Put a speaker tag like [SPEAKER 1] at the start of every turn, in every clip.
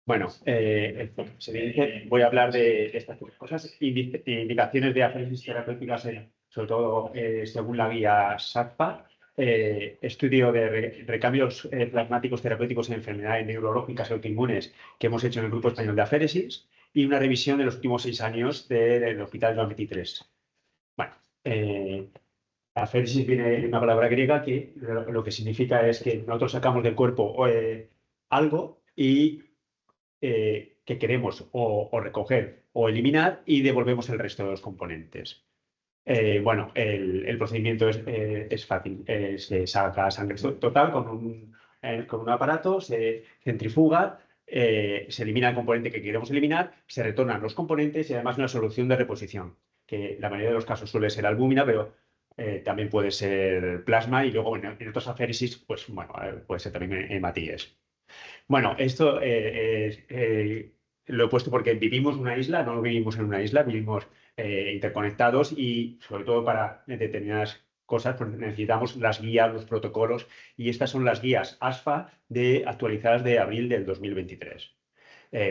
[SPEAKER 1] Bueno, voy a hablar de estas cosas, indicaciones de aféresis terapéuticas, sobre todo según la guía SACPA, estudio de recambios plasmáticos terapéuticos en enfermedades neurológicas y autoinmunes que hemos hecho en el Grupo Español de Aféresis y una revisión de los últimos 6 años del Hospital Joan 23. Bueno, aféresis viene de una palabra griega que lo que significa es que nosotros sacamos del cuerpo algo y que queremos o recoger o eliminar y devolvemos el resto de los componentes. Bueno, el procedimiento es fácil. Se saca sangre total con un aparato, se centrifuga, se elimina el componente que queremos eliminar, se retornan los componentes y además una solución de reposición, que la mayoría de los casos suele ser albúmina, pero también puede ser plasma y luego en otros aféresis, pues bueno, puede ser también hematíes. Bueno, esto lo he puesto porque vivimos en una isla, no vivimos en una isla, vivimos interconectados y sobre todo para determinadas cosas pues necesitamos las guías, los protocolos y estas son las guías ASFA actualizadas de abril del 2023.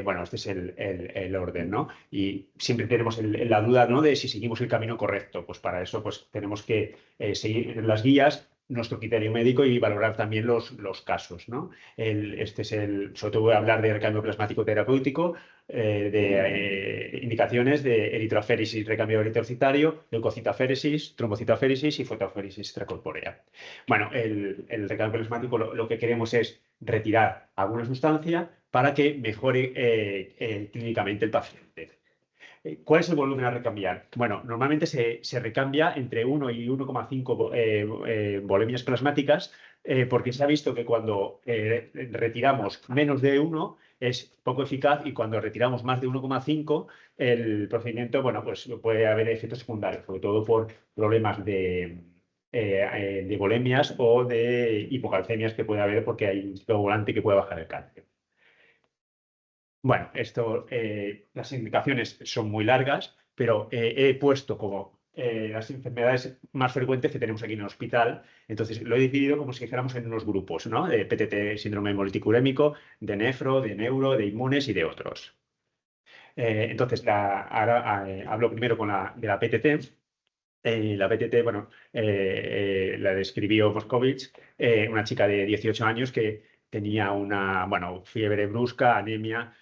[SPEAKER 1] Bueno, este es el orden, ¿no? Y siempre tenemos la duda, ¿no? De si seguimos el camino correcto. Pues para eso pues, tenemos que seguir las guías, nuestro criterio médico y valorar también los casos, ¿no? Sobre todo voy a hablar de recambio plasmático terapéutico, de indicaciones de eritroaféresis, recambio eritrocitario, leucocitaféresis, trombocitaféresis y fotoaféresis extracorpórea. Bueno, el recambio plasmático lo que queremos es retirar alguna sustancia para que mejore clínicamente el paciente. ¿Cuál es el volumen a recambiar? Bueno, normalmente se recambia entre 1 y 1,5 volemias plasmáticas porque se ha visto que cuando retiramos menos de 1 es poco eficaz y cuando retiramos más de 1,5 el procedimiento, bueno, pues puede haber efectos secundarios, sobre todo por problemas de volemias o de hipocalcemias que puede haber porque hay un coagulante que puede bajar el calcio. Bueno, las indicaciones son muy largas, pero he puesto como las enfermedades más frecuentes que tenemos aquí en el hospital. Entonces, lo he dividido como si dijéramos en unos grupos, ¿no? De PTT, síndrome multicurémico, de nefro, de neuro, de inmunes y de otros. Entonces, ahora hablo primero de la PTT. La PTT, bueno, la describió Moscovich, una chica de 18 años que tenía una, bueno, fiebre brusca, anemia,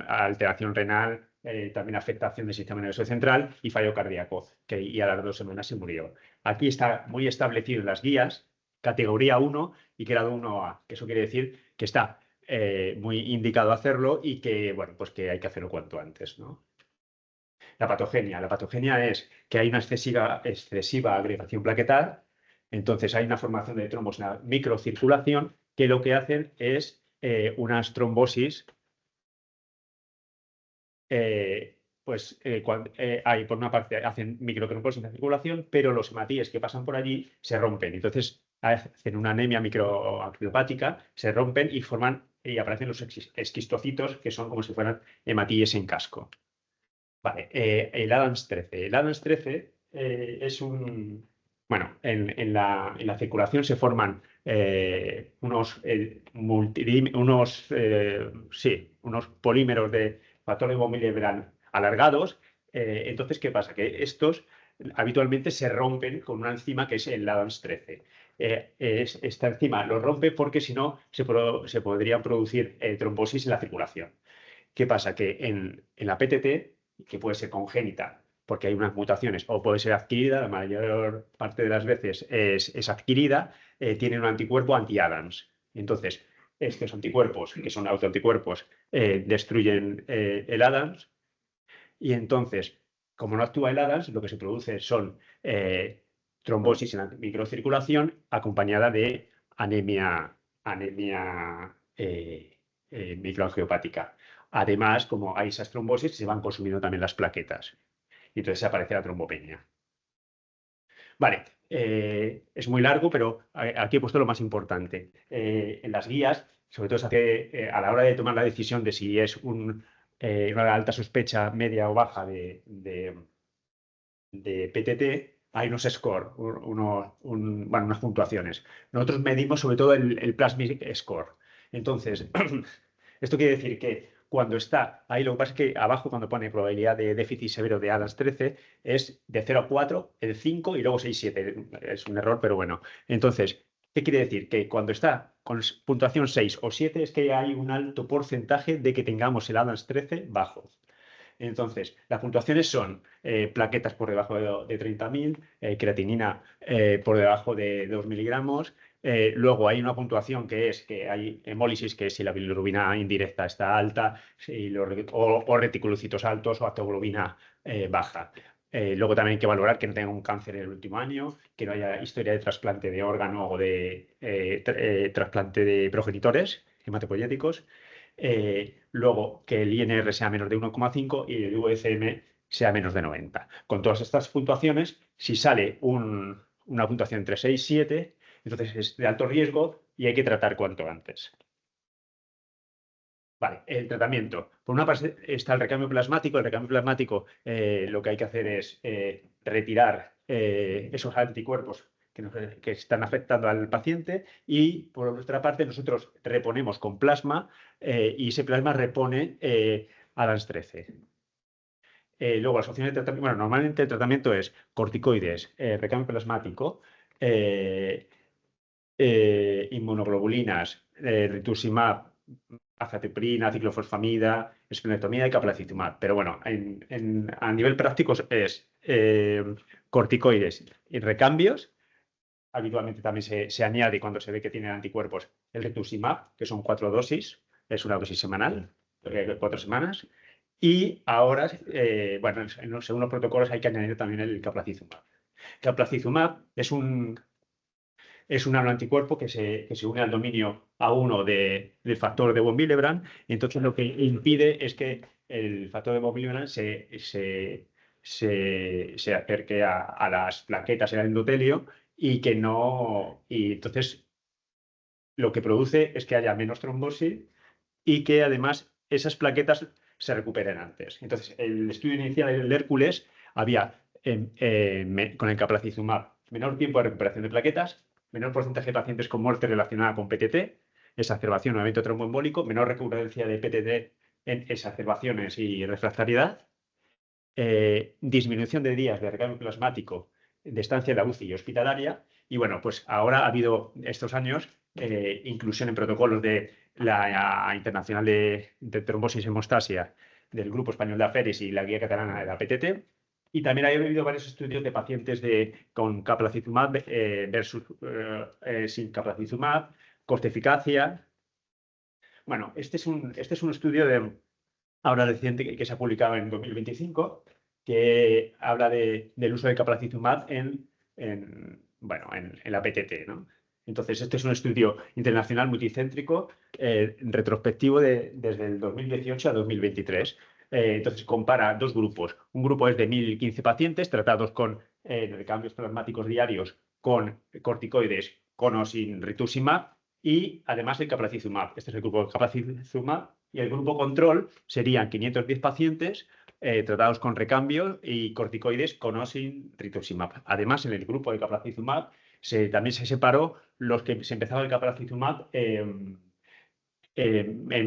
[SPEAKER 1] alteración renal, también afectación del sistema nervioso central y fallo cardíaco, y a las 2 semanas se murió. Aquí está muy establecido en las guías, categoría 1 y grado 1A, que eso quiere decir que está muy indicado hacerlo y que, bueno, pues que hay que hacerlo cuanto antes, ¿no? La patogenia es que hay una excesiva agregación plaquetal, entonces hay una formación de trombos en la microcirculación que lo que hacen es unas trombosis, hay por una parte hacen microtrombosis en la circulación, pero los hematíes que pasan por allí se rompen, entonces hacen una anemia microangiopática, se rompen y aparecen los esquistocitos que son como si fueran hematíes en casco. Vale, el Adams 13. El Adams 13 es un... Bueno, en la circulación se forman unos polímeros de factor de von Willebrand alargados. Entonces, ¿qué pasa? Que estos habitualmente se rompen con una enzima que es el Adams 13. Esta enzima lo rompe porque si no se podrían producir trombosis en la circulación. ¿Qué pasa? Que en la PTT, que puede ser congénita, porque hay unas mutaciones, o puede ser adquirida, la mayor parte de las veces es adquirida, tiene un anticuerpo anti-Adams. Entonces, estos anticuerpos, que son autoanticuerpos, destruyen el Adams, y entonces, como no actúa el Adams, lo que se produce son trombosis en la microcirculación acompañada de anemia microangiopática. Además, como hay esas trombosis, se van consumiendo también las plaquetas. Y entonces aparece la trombopenia. Vale, es muy largo, pero aquí he puesto lo más importante. En las guías, sobre todo a la hora de tomar la decisión de si es una alta sospecha, media o baja de PTT, hay unos score, unas puntuaciones. Nosotros medimos sobre todo el Plasmic Score. Entonces, Esto quiere decir que cuando está ahí, lo que pasa es que abajo cuando pone probabilidad de déficit severo de Adams 13 es de 0 a 4, el 5 y luego 6, 7. Es un error, pero bueno. Entonces, ¿qué quiere decir? Que cuando está con puntuación 6 o 7 es que hay un alto porcentaje de que tengamos el Adams 13 bajo. Entonces, las puntuaciones son plaquetas por debajo de 30.000, creatinina por debajo de 2 miligramos. Luego hay una puntuación que es que hay hemólisis, que es si la bilirrubina indirecta está alta, o reticulocitos altos o actoglobina baja. Luego también hay que valorar que no tenga un cáncer en el último año, que no haya historia de trasplante de órgano o de trasplante de progenitores hematopoyéticos. Luego que el INR sea menos de 1,5 y el UECM sea menos de 90. Con todas estas puntuaciones, si sale una puntuación entre 6 y 7, entonces es de alto riesgo y hay que tratar cuanto antes. Vale, el tratamiento. Por una parte está el recambio plasmático. El recambio plasmático lo que hay que hacer es retirar esos anticuerpos que están afectando al paciente y por nuestra parte nosotros reponemos con plasma y ese plasma repone Adams 13. Luego las opciones de tratamiento, bueno, normalmente el tratamiento es corticoides, recambio plasmático, inmunoglobulinas, rituximab, azathioprina, ciclofosfamida, esplenectomida y caplacizumab. Pero bueno, a nivel práctico es corticoides y recambios. Habitualmente también se añade cuando se ve que tienen anticuerpos el rituximab, que son 4 dosis, es una dosis semanal, 4 semanas. Y ahora, bueno, según los protocolos hay que añadir también el caplacizumab. Caplacizumab es un anticuerpo que se une al dominio A1 del factor de von Willebrand, y entonces lo que impide es que el factor de von Willebrand se acerque a las plaquetas en el endotelio y que no. Y entonces lo que produce es que haya menos trombosis y que además esas plaquetas se recuperen antes. Entonces, el estudio inicial del Hércules había con el caplacizumab menor tiempo de recuperación de plaquetas, menor porcentaje de pacientes con muerte relacionada con PTT, exacerbación o evento tromboembólico, menor recurrencia de PTT en exacerbaciones y refractariedad, disminución de días de recambio plasmático de estancia en la UCI y hospitalaria. Y bueno, pues ahora ha habido estos años inclusión en protocolos de la Internacional de Trombosis y Hemostasia, del Grupo Español de Aferes y la Guía Catalana de la PTT. Y también ha habido varios estudios de pacientes con caplacizumab versus sin caplacizumab, coste-eficacia. Bueno, este es un estudio ahora reciente que se ha publicado en 2025, que habla del uso de caplacizumab bueno, en la PTT, ¿no? Entonces, este es un estudio internacional multicéntrico, retrospectivo desde el 2018 a 2023. Entonces, compara dos grupos. Un grupo es de 1.015 pacientes tratados con recambios plasmáticos diarios con corticoides con o sin rituximab y además el caplacizumab. Este es el grupo de caplacizumab. Y el grupo control serían 510 pacientes tratados con recambio y corticoides con o sin rituximab. Además, en el grupo de caplacizumab también se separó los que se empezaba el caplacizumab en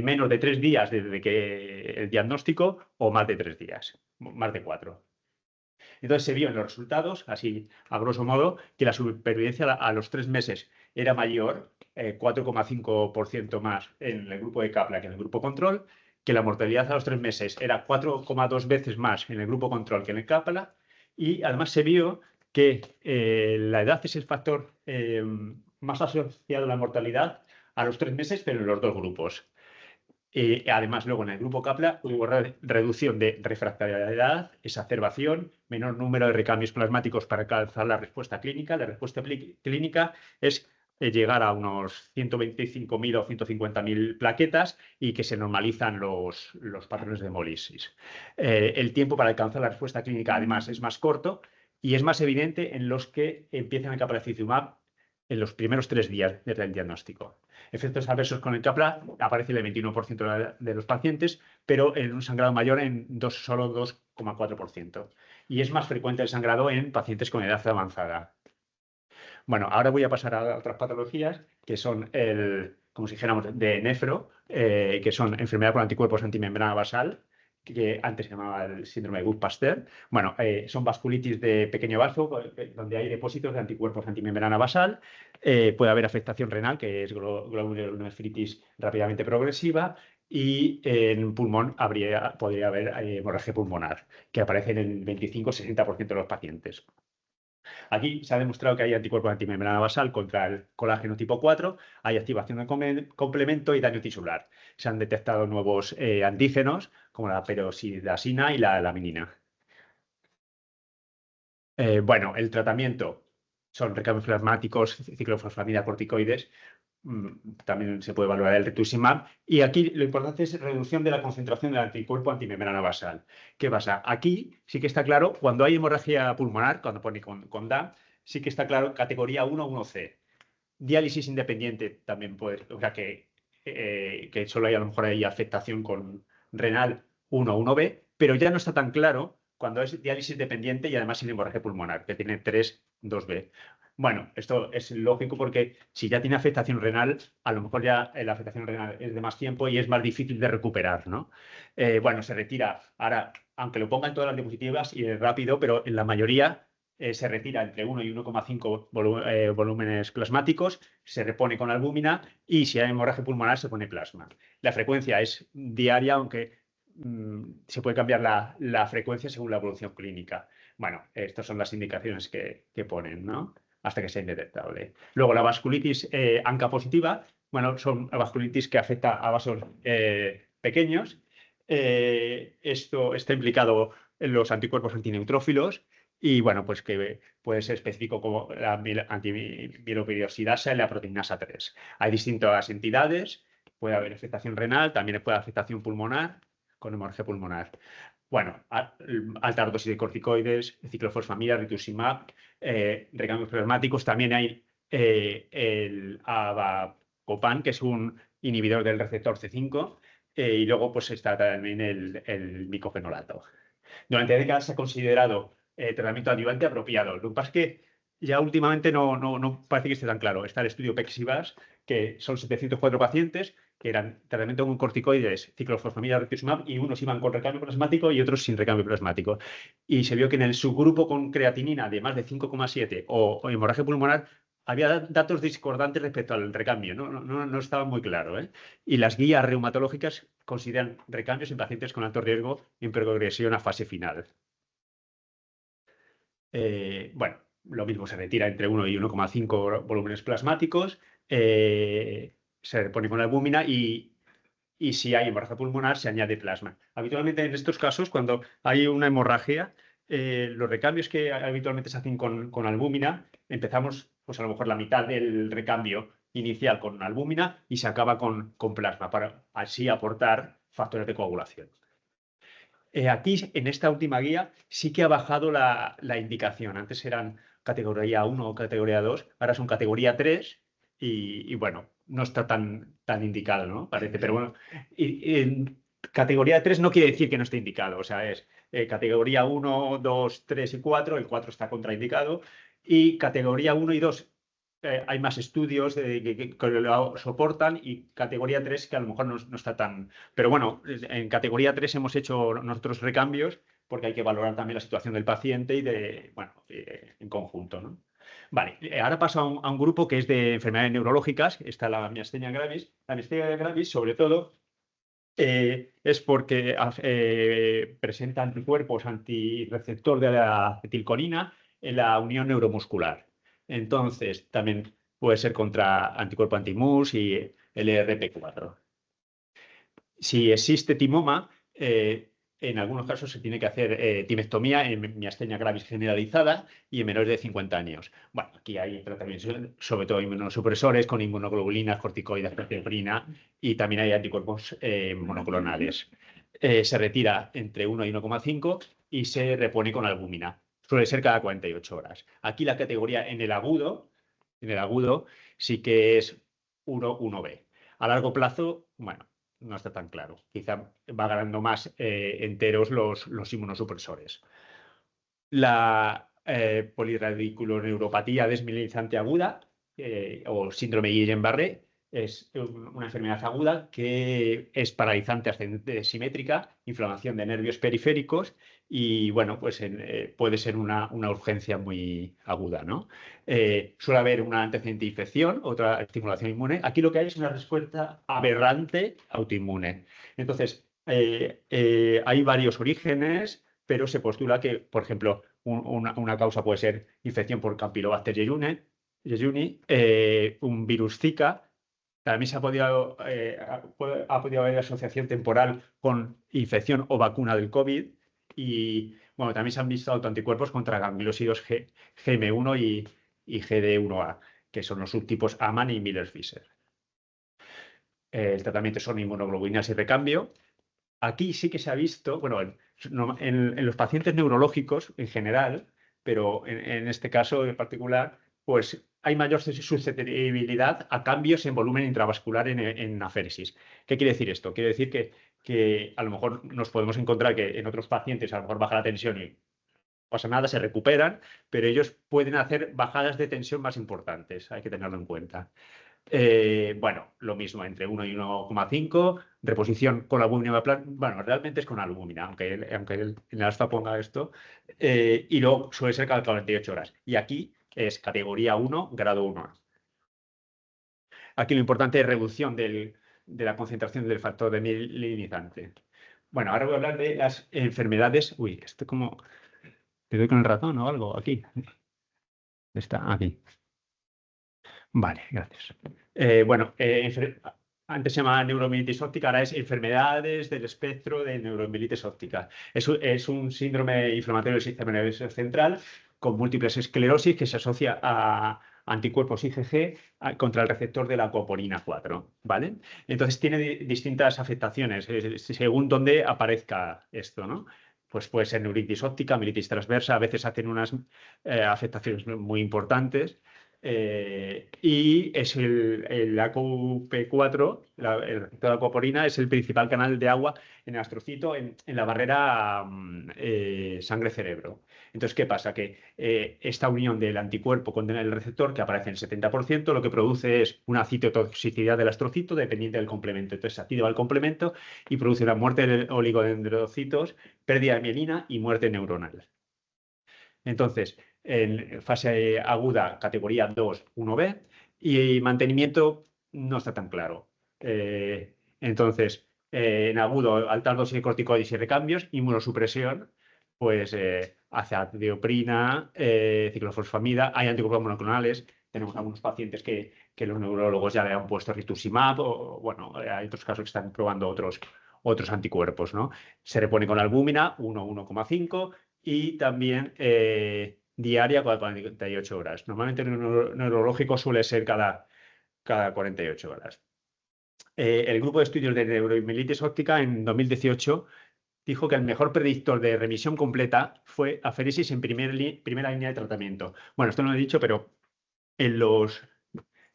[SPEAKER 1] menos de 3 días desde que el diagnóstico o más de 3 días, más de 4. Entonces se vio en los resultados, así a grosso modo, que la supervivencia a los 3 meses era mayor, 4,5% más en el grupo de Kaplan que en el grupo control, que la mortalidad a los 3 meses era 4,2 veces más en el grupo control que en el Kaplan, y además se vio que la edad es el factor más asociado a la mortalidad a los 3 meses, pero en los dos grupos. Además, luego en el grupo Kaplan hubo reducción de refractariedad, exacerbación, menor número de recambios plasmáticos para alcanzar la respuesta clínica. La respuesta clínica es llegar a unos 125.000 o 150.000 plaquetas y que se normalizan los patrones de hemólisis. El tiempo para alcanzar la respuesta clínica, además, es más corto y es más evidente en los que empiezan el caplacizumab en los primeros 3 días desde el diagnóstico. Efectos adversos con el Kaplan aparece en el 21% de los pacientes, pero en un sangrado mayor en solo 2,4%. Y es más frecuente el sangrado en pacientes con edad avanzada. Bueno, ahora voy a pasar a otras patologías, que son como si dijéramos, de nefro, que son enfermedad por anticuerpos antimembrana basal, que antes se llamaba el síndrome de Guth-Pasteur. Bueno, son vasculitis de pequeño vaso, donde hay depósitos de anticuerpos antimembrana basal. Puede haber afectación renal, que es glomulonefritis rápidamente progresiva. Y en pulmón podría haber hemorragia pulmonar, que aparece en el 25-60% de los pacientes. Aquí se ha demostrado que hay anticuerpos antimembrana basal contra el colágeno tipo 4, hay activación de complemento y daño tisular. Se han detectado nuevos antígenos, como la peroxidasina y la laminina. Bueno, el tratamiento son recambios plasmáticos, ciclofosfamida, corticoides. También se puede evaluar el rituximab. Y aquí lo importante es reducción de la concentración del anticuerpo antimembrana basal. ¿Qué pasa? Aquí sí que está claro, cuando hay hemorragia pulmonar, cuando pone con DA, sí que está claro categoría 1, 1C. Diálisis independiente también puede, o sea que solo hay a lo mejor hay afectación con renal 1, 1B, pero ya no está tan claro cuando es diálisis dependiente y además sin hemorragia pulmonar, que tiene 3, 2B. Bueno, esto es lógico porque si ya tiene afectación renal, a lo mejor ya la afectación renal es de más tiempo y es más difícil de recuperar, ¿no? Bueno, se retira. Ahora, aunque lo pongan todas las diapositivas y es rápido, pero en la mayoría se retira entre 1 y 1,5 volúmenes plasmáticos, se repone con albúmina y si hay hemorragia pulmonar se pone plasma. La frecuencia es diaria, aunque se puede cambiar la frecuencia según la evolución clínica. Bueno, estas son las indicaciones que ponen, ¿no? Hasta que sea indetectable. Luego, la vasculitis ANCA positiva, bueno, son vasculitis que afecta a vasos pequeños. Esto está implicado en los anticuerpos antineutrófilos y, bueno, pues que puede ser específico como la antimieloperoxidasa y la proteinasa 3. Hay distintas entidades, puede haber afectación renal, también puede haber afectación pulmonar con hemorragia pulmonar. Bueno, alta dosis de corticoides, ciclofosfamida, rituximab, recambios plasmáticos. También hay el avacopan, que es un inhibidor del receptor C5, y luego pues está también el micofenolato. Durante décadas se ha considerado tratamiento adyuvante apropiado. Lo que pasa es que ya últimamente no parece que esté tan claro. Está el estudio PEX-IVAS, que son 704 pacientes, que eran tratamiento con corticoides, ciclofosfamida, rituximab, y unos iban con recambio plasmático y otros sin recambio plasmático. Y se vio que en el subgrupo con creatinina de más de 5,7 o hemorragia pulmonar había datos discordantes respecto al recambio, no estaba muy claro, ¿eh? Y las guías reumatológicas consideran recambios en pacientes con alto riesgo en progresión a fase final. Bueno, lo mismo, se retira entre 1 y 1,5 volúmenes plasmáticos, se repone con albúmina y si hay hemorragia pulmonar se añade plasma. Habitualmente en estos casos, cuando hay una hemorragia, los recambios que habitualmente se hacen con albúmina, empezamos pues a lo mejor la mitad del recambio inicial con albúmina y se acaba con plasma para así aportar factores de coagulación. Aquí, en esta última guía, sí que ha bajado la indicación. Antes eran categoría 1 o categoría 2, ahora son categoría 3 y bueno, no está tan indicado, ¿no? Parece, pero bueno, en categoría 3 no quiere decir que no esté indicado, o sea, es categoría 1, 2, 3 y 4, el 4 está contraindicado, y categoría 1 y 2 hay más estudios que lo soportan y categoría 3 que a lo mejor no está tan... Pero bueno, en categoría 3 hemos hecho nuestros recambios porque hay que valorar también la situación del paciente y en conjunto, ¿no? Vale, ahora paso a un grupo que es de enfermedades neurológicas. Está la miastenia gravis. La miastenia gravis, sobre todo, es porque presenta anticuerpos antirreceptor de la acetilcolina en la unión neuromuscular. Entonces, también puede ser contra anticuerpo anti-MUS y el ERP4. Si existe timoma, en algunos casos se tiene que hacer timectomía en miastenia gravis generalizada y en menores de 50 años. Bueno, aquí hay tratamientos, sobre todo inmunosupresores con inmunoglobulinas, corticoides, pertebrina y también hay anticuerpos monoclonales. Se retira entre 1 y 1,5 y se repone con albúmina. Suele ser cada 48 horas. Aquí la categoría en el agudo sí que es 1B. A largo plazo, bueno, no está tan claro. Quizá va ganando más enteros los inmunosupresores. La polirradiculoneuropatía desmielinizante aguda o síndrome Guillain-Barré es una enfermedad aguda que es paralizante ascendente simétrica, inflamación de nervios periféricos y, bueno, pues puede ser una urgencia muy aguda, ¿no? Suele haber una antecedente de infección, otra estimulación inmune. Aquí lo que hay es una respuesta aberrante autoinmune. Entonces, hay varios orígenes, pero se postula que, por ejemplo, una causa puede ser infección por Campylobacter jejuni, un virus Zika. También ha podido haber asociación temporal con infección o vacuna del COVID. Y bueno, también se han visto autoanticuerpos contra gangliosidos GM1 y GD1A, que son los subtipos Aman y Miller-Fisher. El tratamiento son inmunoglobulinas y recambio. Aquí sí que se ha visto, bueno, en los pacientes neurológicos en general, pero en este caso en particular, pues hay mayor susceptibilidad a cambios en volumen intravascular en aféresis. ¿Qué quiere decir esto? Quiere decir que a lo mejor nos podemos encontrar que en otros pacientes a lo mejor baja la tensión y no pasa nada, se recuperan, pero ellos pueden hacer bajadas de tensión más importantes, hay que tenerlo en cuenta. Bueno, lo mismo, entre 1 y 1,5, reposición con albúmina, bueno, realmente es con albúmina, aunque en el alfa ponga esto, y luego suele ser cada 48 horas. Y aquí es categoría 1, grado 1. Aquí lo importante es reducción de la concentración del factor de mielinizante. Bueno, ahora voy a hablar de las enfermedades. Uy, esto como... ¿Te doy con el ratón o algo? Aquí. Está aquí. Vale, gracias. Bueno, antes se llamaba neuromielitis óptica, ahora es enfermedades del espectro de neuromielitis óptica. Es un síndrome inflamatorio del sistema nervioso central con múltiples esclerosis que se asocia a anticuerpos IgG contra el receptor de la acoporina 4, ¿vale? Entonces tiene distintas afectaciones según dónde aparezca esto, ¿no? Pues puede ser neuritis óptica, mielitis transversa, a veces hacen unas afectaciones muy importantes. Y es el ACOP4, el receptor de acoporina, es el principal canal de agua en el astrocito en la barrera sangre-cerebro. Entonces, ¿qué pasa? Que esta unión del anticuerpo con el receptor, que aparece en el 70%, lo que produce es una citotoxicidad del astrocito dependiente del complemento. Entonces, se activa el complemento y produce una muerte de oligodendrocitos, pérdida de mielina y muerte neuronal. Entonces, en fase aguda, categoría 2, 1B, y mantenimiento no está tan claro. Entonces, en agudo, altas dosis de corticoides y recambios, inmunosupresión, pues azatioprina, ciclofosfamida, hay anticuerpos monoclonales. Tenemos algunos pacientes que los neurólogos ya le han puesto rituximab, o bueno, hay otros casos que están probando otros anticuerpos, ¿no? Se repone con albúmina, 1,5 y también diaria cada 48 horas. Normalmente el neurológico suele ser cada 48 horas. El grupo de estudios de neuromielitis óptica en 2018 dijo que el mejor predictor de remisión completa fue aféresis en primera línea de tratamiento. Bueno, esto no lo he dicho, pero en los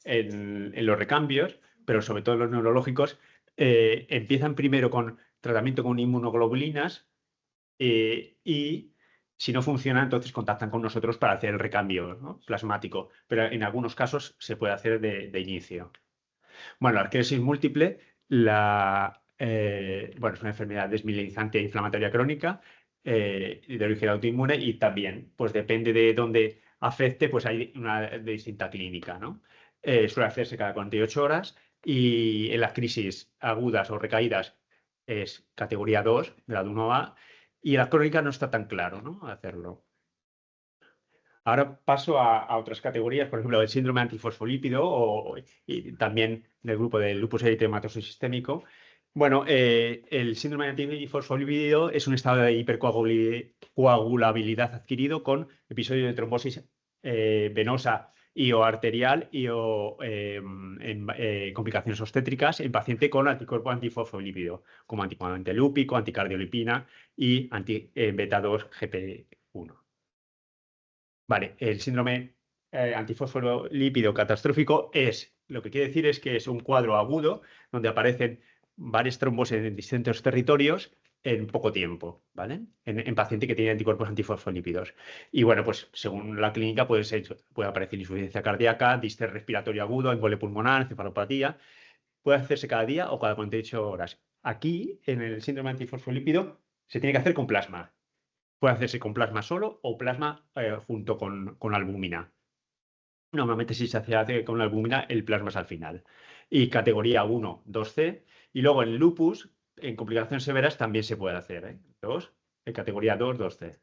[SPEAKER 1] recambios, pero sobre todo en los neurológicos, empiezan primero con tratamiento con inmunoglobulinas y si no funciona, entonces contactan con nosotros para hacer el recambio, ¿no?, plasmático, pero en algunos casos se puede hacer de inicio. Bueno, la arqueresis múltiple, bueno, es una enfermedad desmielinizante e inflamatoria crónica de origen autoinmune y también, pues depende de dónde afecte, pues hay una distinta clínica, ¿no? Suele hacerse cada 48 horas y en las crisis agudas o recaídas es categoría 2, grado 1A, y en la crónica no está tan claro, ¿no?, hacerlo. Ahora paso a otras categorías, por ejemplo, el síndrome antifosfolípido y también del grupo del lupus eritematoso sistémico. Bueno, el síndrome antifosfolípido es un estado de hipercoagulabilidad adquirido con episodios de trombosis venosa y o arterial y o complicaciones obstétricas en paciente con anticuerpo antifosfolípido, como anticoagulante lúpico, anticardiolipina y anti-beta-2 GP1. Vale, el síndrome antifosfolípido catastrófico lo que quiere decir es que es un cuadro agudo donde aparecen varias trombosis en distintos territorios en poco tiempo, ¿vale? En paciente que tiene anticuerpos antifosfolípidos. Y bueno, pues según la clínica puede aparecer insuficiencia cardíaca, distrés respiratorio agudo, embolia pulmonar, encefalopatía. Puede hacerse cada día o cada 48 horas. Aquí, en el síndrome antifosfolípido, se tiene que hacer con plasma. Puede hacerse con plasma solo o plasma junto con albúmina. Normalmente si se hace con albúmina, el plasma es al final. Y categoría 1, 2C. Y luego en lupus, en complicaciones severas, también se puede hacer. 2, en categoría 2, 2C.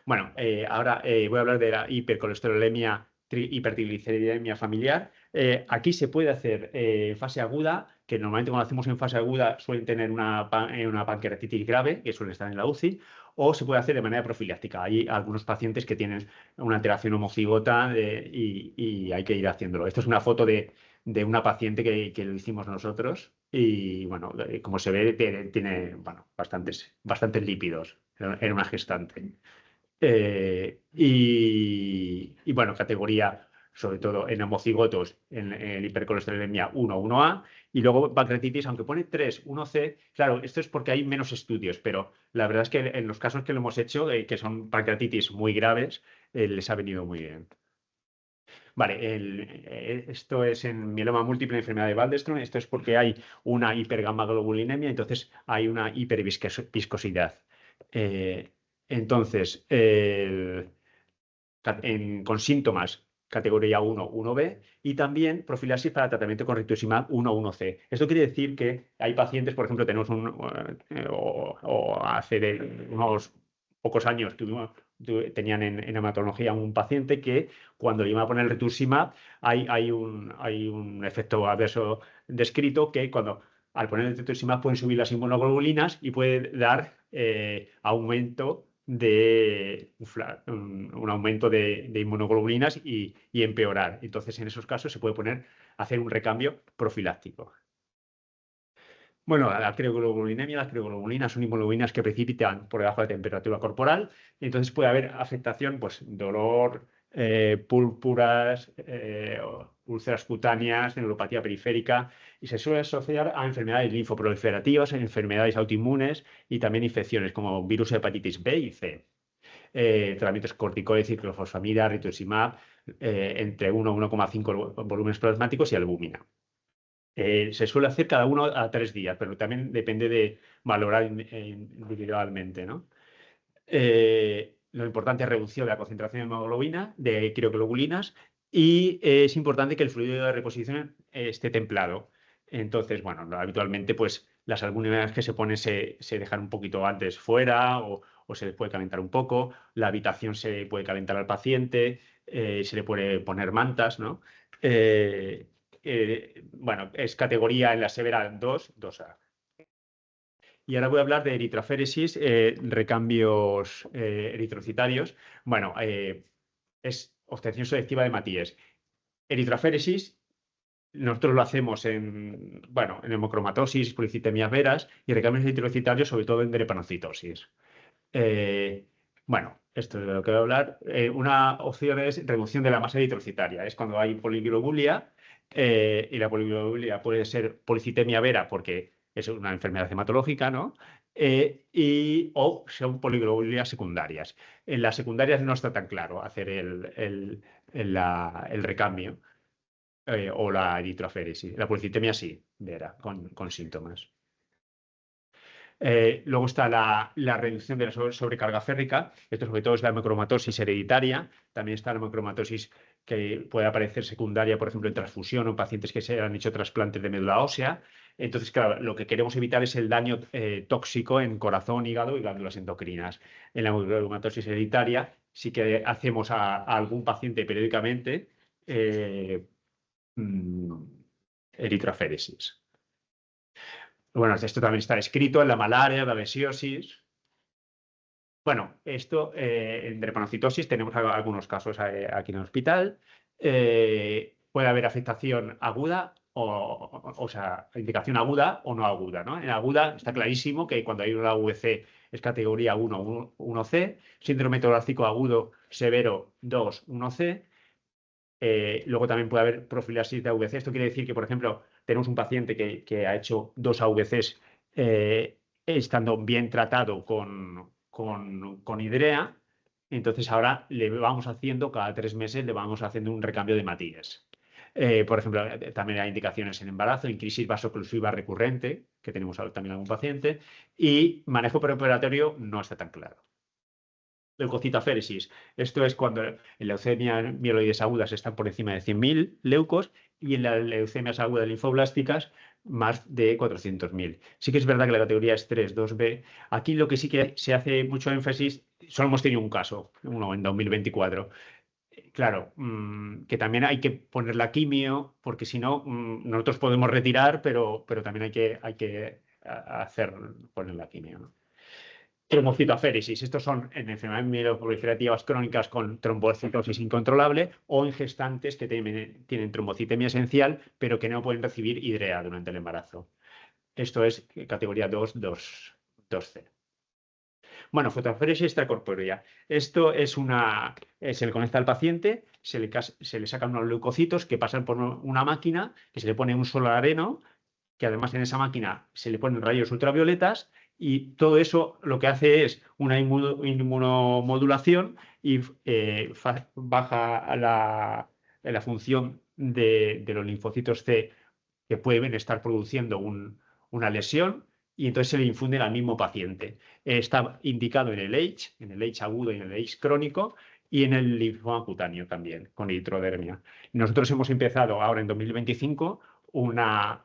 [SPEAKER 1] Bueno, ahora voy a hablar de la hipercolesterolemia, hipertrigliceridemia familiar. Aquí se puede hacer en fase aguda, que normalmente cuando hacemos en fase aguda suelen tener una pancreatitis grave, que suele estar en la UCI, o se puede hacer de manera profiláctica. Hay algunos pacientes que tienen una alteración homocigota y hay que ir haciéndolo. Esto es una foto de una paciente que lo hicimos nosotros y, bueno, como se ve, tiene bueno, bastantes lípidos. Era una gestante. Y bueno, categoría, sobre todo en homocigotos, en hipercolesterolemia 1, 1A, y luego pancreatitis, aunque pone 3, 1C, claro, esto es porque hay menos estudios, pero la verdad es que en los casos que lo hemos hecho, que son pancreatitis muy graves, les ha venido muy bien. Vale, esto es en mieloma múltiple, enfermedad de Waldenström, esto es porque hay una hipergamaglobulinemia, entonces hay una hiperviscosidad. Eh, entonces, con síntomas categoría 1, 1B y también profilaxis para tratamiento con rituximab 1, 1C. Esto quiere decir que hay pacientes, por ejemplo, tenemos o hace unos pocos años tenían en hematología un paciente que cuando le iban a poner el rituximab hay un efecto adverso descrito que cuando al poner el rituximab pueden subir las inmunoglobulinas y puede dar aumento un aumento de inmunoglobulinas y empeorar. Entonces, en esos casos se puede hacer un recambio profiláctico. Bueno, la crioglobulinemia, las crioglobulinas son inmunoglobulinas que precipitan por debajo de la temperatura corporal. Entonces puede haber afectación, pues dolor, púrpuras, úlceras cutáneas, neuropatía periférica y se suele asociar a enfermedades linfoproliferativas, enfermedades autoinmunes y también infecciones como virus de hepatitis B y C. Tratamientos corticoides, ciclofosfamida, rituximab, entre 1 y 1,5 volúmenes plasmáticos y albúmina. Se suele hacer cada 1 a 3 días, pero también depende de valorar individualmente, ¿no? Lo importante es reducción de la concentración de hemoglobina, de crioglobulinas, y es importante que el fluido de reposición esté templado. Entonces, bueno, habitualmente pues las albuminas que se ponen se dejan un poquito antes fuera o se les puede calentar un poco, la habitación se puede calentar al paciente, se le puede poner mantas, ¿no? Bueno, es categoría en la severa 2, 2A. Y ahora voy a hablar de eritroféresis, recambios eritrocitarios. Bueno, es obtención selectiva de Matías. Eritroféresis, nosotros lo hacemos en hemocromatosis, policitemias veras y recambios eritrocitarios, sobre todo en drepanocitosis. Bueno, esto es de lo que voy a hablar. Una opción es reducción de la masa eritrocitaria. Es cuando hay poliglobulia y la poliglobulia puede ser policitemia vera porque es una enfermedad hematológica, ¿no? O son poliglobulias secundarias. En las secundarias no está tan claro hacer el recambio o la eritroféresis. La policitemia sí, vera, con síntomas. Luego está la reducción de la sobrecarga férrica. Esto sobre todo es la hemocromatosis hereditaria. También está la hemocromatosis que puede aparecer secundaria, por ejemplo, en transfusión o en pacientes que se han hecho trasplantes de médula ósea. Entonces, claro, lo que queremos evitar es el daño tóxico en corazón, hígado y glándulas endocrinas. En la hemocromatosis hereditaria sí que hacemos a algún paciente periódicamente mm, eritroféresis. Bueno, esto también está escrito en la malaria, la lesiosis. Bueno, esto en drepanocitosis tenemos algunos casos aquí en el hospital. Puede haber afectación aguda o sea, indicación aguda o no aguda, ¿no? En aguda está clarísimo que cuando hay una VC es categoría 1, 1C, síndrome torácico agudo severo 2, 1C. Luego también puede haber profilaxis de AVC. Esto quiere decir que, por ejemplo, tenemos un paciente que ha hecho 2 AVCs estando bien tratado con hidrea. Entonces ahora le vamos haciendo, cada 3 meses le vamos haciendo un recambio de matías. Por ejemplo, también hay indicaciones en embarazo, en crisis vasoclusiva recurrente, que tenemos también algún paciente, y manejo preoperatorio no está tan claro. Leucocitaféresis. Esto es cuando en leucemias mieloides agudas están por encima de 100.000 leucos y en las leucemias agudas linfoblásticas más de 400.000. Sí que es verdad que la categoría es 3, 2B. Aquí lo que sí que se hace mucho énfasis, solo hemos tenido un caso, uno en 2024. Claro, que también hay que poner la quimio, porque si no, nosotros podemos retirar, pero también hay que poner la quimio, ¿no? Trombocitoféresis. Estos son en enfermedades mieloproliferativas crónicas con trombocitosis incontrolable o en gestantes que tienen trombocitemia esencial, pero que no pueden recibir hidrea durante el embarazo. Esto es categoría 2C. Bueno, fotoféresis extracorpórea. Esto es se le conecta al paciente, se le sacan unos leucocitos que pasan por una máquina, que se le pone un solareno, que además en esa máquina se le ponen rayos ultravioletas y todo eso lo que hace es una inmunomodulación y baja la función de los linfocitos C que pueden estar produciendo una lesión y entonces se le infunde al mismo paciente. Está indicado en el H agudo y en el H crónico y en el linfoma cutáneo también, con hidrodermia. Nosotros hemos empezado ahora en 2025 una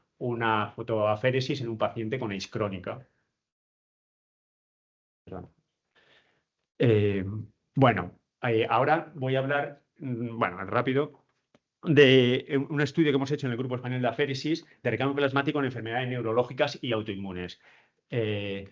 [SPEAKER 1] fotoaféresis en un paciente con H crónica. Eh, bueno, ahora voy a hablar, bueno, rápido, de un estudio que hemos hecho en el Grupo Español de Aféresis de recambio plasmático en enfermedades neurológicas y autoinmunes. Y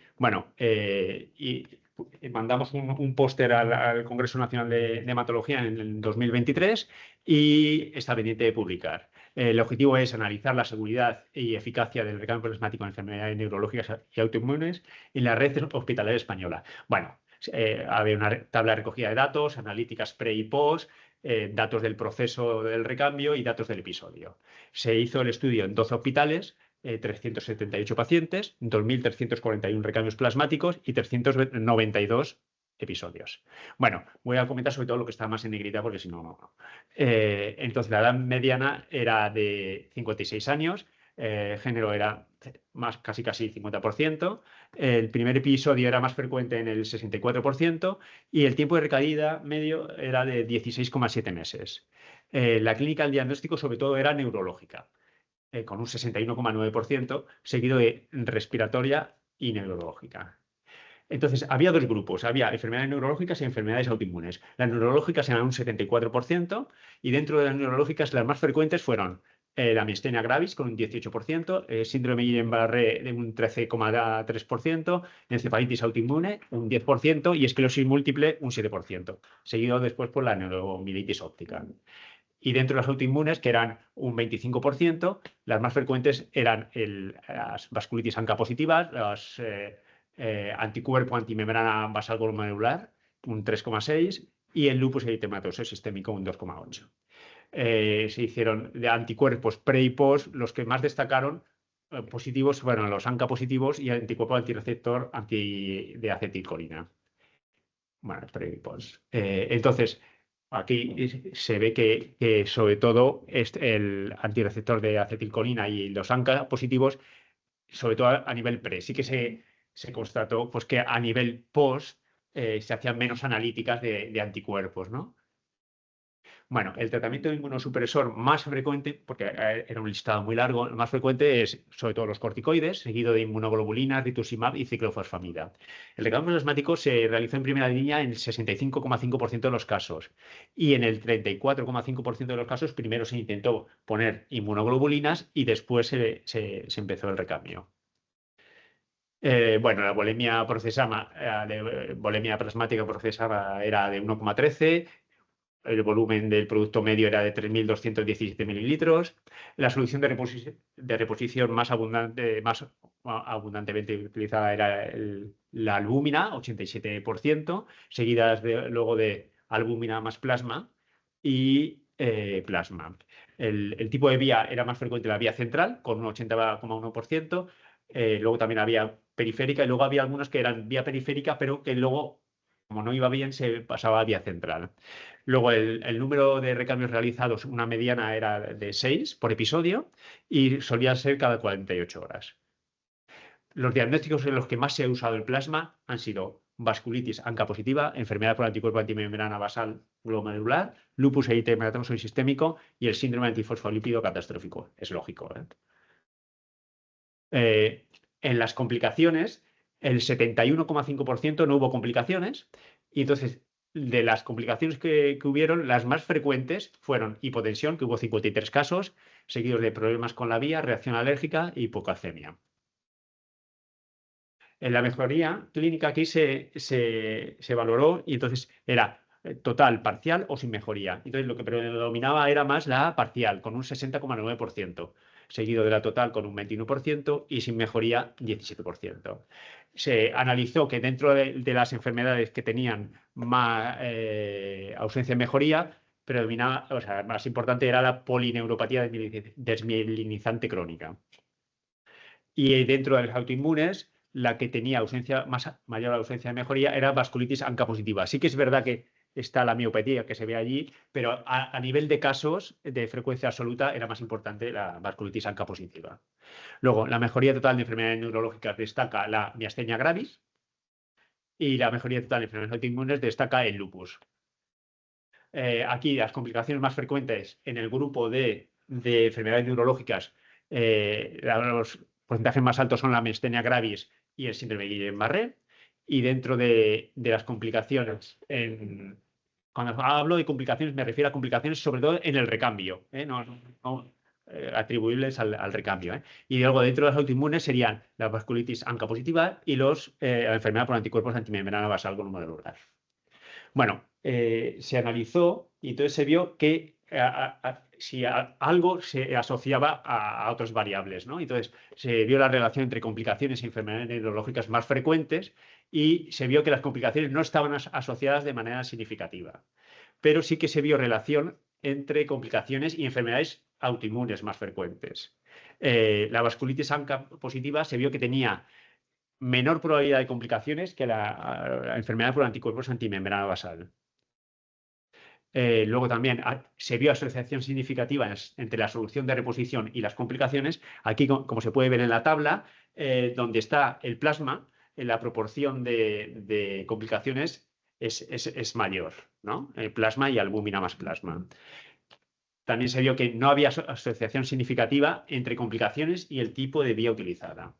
[SPEAKER 1] mandamos un póster al Congreso Nacional de Hematología en el 2023 y está pendiente de publicar. El objetivo es analizar la seguridad y eficacia del recambio plasmático en enfermedades neurológicas y autoinmunes en la red hospitalaria española. Bueno, había una tabla de recogida de datos, analíticas pre y post, datos del proceso del recambio y datos del episodio. Se hizo el estudio en 12 hospitales, 378 pacientes, 2.341 recambios plasmáticos y 392 episodios. Bueno, voy a comentar sobre todo lo que está más en negrita porque si no, no. Entonces, la edad mediana era de 56 años, género era casi 50%, el primer episodio era más frecuente en el 64% y el tiempo de recaída medio era de 16,7 meses. La clínica del diagnóstico sobre todo era neurológica, con un 61,9%, seguido de respiratoria y neurológica. Entonces, había dos grupos, había enfermedades neurológicas y enfermedades autoinmunes. Las neurológicas eran un 74% y dentro de las neurológicas las más frecuentes fueron la miastenia gravis con un 18%, síndrome Guillain-Barré de un 13,3%, encefalitis autoinmune un 10% y esclerosis múltiple un 7%, seguido después por la neuromielitis óptica. Y dentro de las autoinmunes, que eran un 25%, las más frecuentes eran las vasculitis ANCA positivas, los anticuerpo antimembrana basal glomerular, un 3,6%, y el lupus eritematoso sistémico, un 2,8%. Se hicieron de anticuerpos pre y post, los que más destacaron positivos fueron los ANCA positivos y el anticuerpo antireceptor de acetilcolina. Bueno, pre y post. Entonces, aquí se ve que sobre todo el antirreceptor de acetilcolina y los ANCA positivos, sobre todo a nivel pre, sí que se constató pues, que a nivel post se hacían menos analíticas de anticuerpos, ¿no? Bueno, el tratamiento inmunosupresor más frecuente, porque era un listado muy largo, el más frecuente es sobre todo los corticoides, seguido de inmunoglobulinas, rituximab y ciclofosfamida. El recambio plasmático se realizó en primera línea en el 65,5% de los casos y en el 34,5% de los casos primero se intentó poner inmunoglobulinas y después se empezó el recambio. Bueno, la bulimia procesada, bulimia plasmática procesada era de 1,13. El volumen del producto medio era de 3.217 mililitros. La solución de reposición más abundantemente utilizada era la albúmina, 87%, seguidas luego de albúmina más plasma y plasma. El tipo de vía era más frecuente la vía central, con un 80,1%. Luego también había periférica y luego había algunos que eran vía periférica, pero que luego, como no iba bien, se pasaba a vía central. Luego el número de recambios realizados, una mediana era de 6 por episodio y solía ser cada 48 horas. Los diagnósticos en los que más se ha usado el plasma han sido vasculitis ANCA positiva, enfermedad por anticuerpo antimembrana basal glomerular, lupus eritematoso y sistémico y el síndrome antifosfolípido catastrófico. Es lógico, ¿eh? En las complicaciones, el 71,5% no hubo complicaciones y entonces de las complicaciones que hubieron, las más frecuentes fueron hipotensión, que hubo 53 casos, seguidos de problemas con la vía, reacción alérgica y hipocalcemia. En la mejoría clínica aquí se valoró y entonces era total, parcial o sin mejoría. Entonces lo que predominaba era más la parcial, con un 60,9%, seguido de la total con un 21% y sin mejoría 17%. Se analizó que dentro de las enfermedades que tenían más ausencia de mejoría, predominaba, o sea, más importante era la polineuropatía desmielinizante crónica. Y dentro de los autoinmunes, la que tenía mayor ausencia de mejoría era vasculitis ANCA positiva. Sí que es verdad que está la miopatía que se ve allí, pero a nivel de casos de frecuencia absoluta era más importante la vasculitis ANCA positiva. Luego, la mejoría total de enfermedades neurológicas destaca la miastenia gravis y la mejoría total de enfermedades autoinmunes destaca el lupus. Aquí las complicaciones más frecuentes en el grupo de enfermedades neurológicas, los porcentajes más altos son la miastenia gravis y el síndrome de Guillain-Barré. Y dentro de las complicaciones, cuando hablo de complicaciones me refiero a complicaciones sobre todo en el recambio, no atribuibles al recambio. Y luego dentro de los autoinmunes serían la vasculitis ANCA positiva y la enfermedad por anticuerpos antimembrana basal glomerular. Bueno, se analizó y entonces se vio que si algo se asociaba a otras variables, ¿no? Entonces se vio la relación entre complicaciones y enfermedades neurológicas más frecuentes y se vio que las complicaciones no estaban asociadas de manera significativa, pero sí que se vio relación entre complicaciones y enfermedades autoinmunes más frecuentes. La vasculitis ANCA positiva se vio que tenía menor probabilidad de complicaciones que la enfermedad por anticuerpos antimembrana basal. Luego también se vio asociación significativa entre la solución de reposición y las complicaciones. Aquí, como se puede ver en la tabla, donde está el plasma, la proporción de complicaciones es mayor, ¿no? Plasma y albúmina más plasma. También se vio que no había asociación significativa entre complicaciones y el tipo de vía utilizada.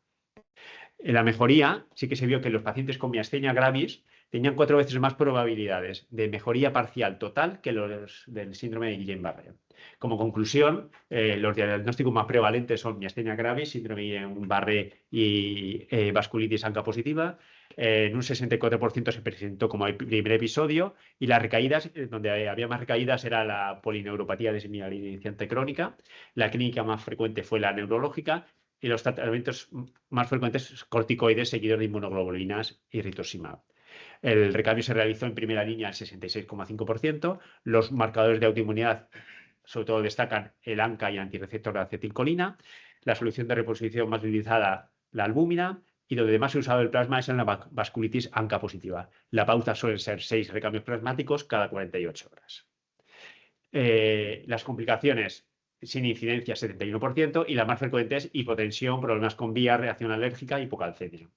[SPEAKER 1] En la mejoría sí que se vio que los pacientes con miastenia gravis tenían 4 veces más probabilidades de mejoría parcial total que los del síndrome de Guillain-Barré. Como conclusión, los diagnósticos más prevalentes son miastenia gravis, síndrome de Guillain-Barré y vasculitis ANCA positiva. En un 64% se presentó como el primer episodio y las recaídas, donde había más recaídas, era la polineuropatía desmielinizante crónica. La clínica más frecuente fue la neurológica y los tratamientos más frecuentes corticoides seguidos de inmunoglobulinas y rituximab. El recambio se realizó en primera línea al 66,5%. Los marcadores de autoinmunidad sobre todo destacan el ANCA y antirreceptor de acetilcolina. La solución de reposición más utilizada, la albúmina. Y donde más se ha usado el plasma es en la vasculitis ANCA positiva. La pauta suelen ser 6 recambios plasmáticos cada 48 horas. Las complicaciones sin incidencia 71% y la más frecuente es hipotensión, problemas con vía, reacción alérgica y hipocalcemia.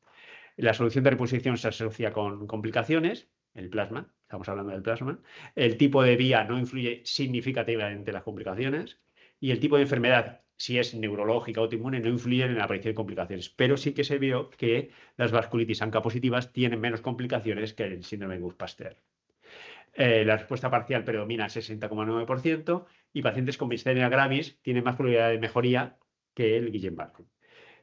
[SPEAKER 1] La solución de reposición se asocia con complicaciones, el plasma, estamos hablando del plasma. El tipo de vía no influye significativamente en las complicaciones y el tipo de enfermedad, si es neurológica o autoinmune, no influye en la aparición de complicaciones. Pero sí que se vio que las vasculitis ANCA positivas tienen menos complicaciones que el síndrome de Busch-Pasteur. La respuesta parcial predomina al 60,9% y pacientes con miastenia gravis tienen más probabilidad de mejoría que el Guillain-Barré.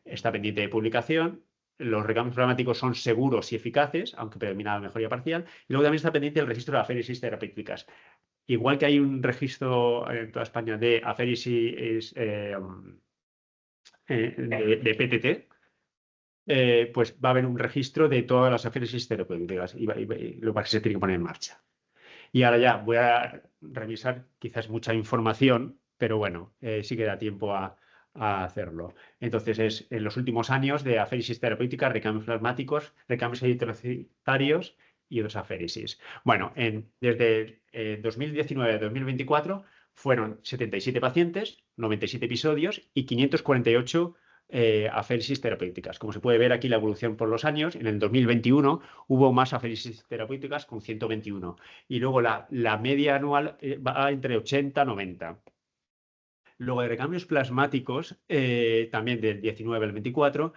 [SPEAKER 1] Está pendiente de publicación. Los recambios plasmáticos son seguros y eficaces, aunque predomina la mejoría parcial. Y luego también está pendiente el registro de aféresis terapéuticas. Igual que hay un registro en toda España de aféresis de PTT, pues va a haber un registro de todas las aféresis terapéuticas y lo que se tiene que poner en marcha. Y ahora ya voy a revisar quizás mucha información, pero bueno, sí que da tiempo a a hacerlo. Entonces, es en los últimos años de aféresis terapéutica, recambios plasmáticos, recambios eritrocitarios y otras aféresis. Bueno, desde 2019 a 2024 fueron 77 pacientes, 97 episodios y 548 aféresis terapéuticas. Como se puede ver aquí la evolución por los años, en el 2021 hubo más aféresis terapéuticas con 121 y luego la media anual va entre 80 y 90. Luego de recambios plasmáticos, también del 19 al 24,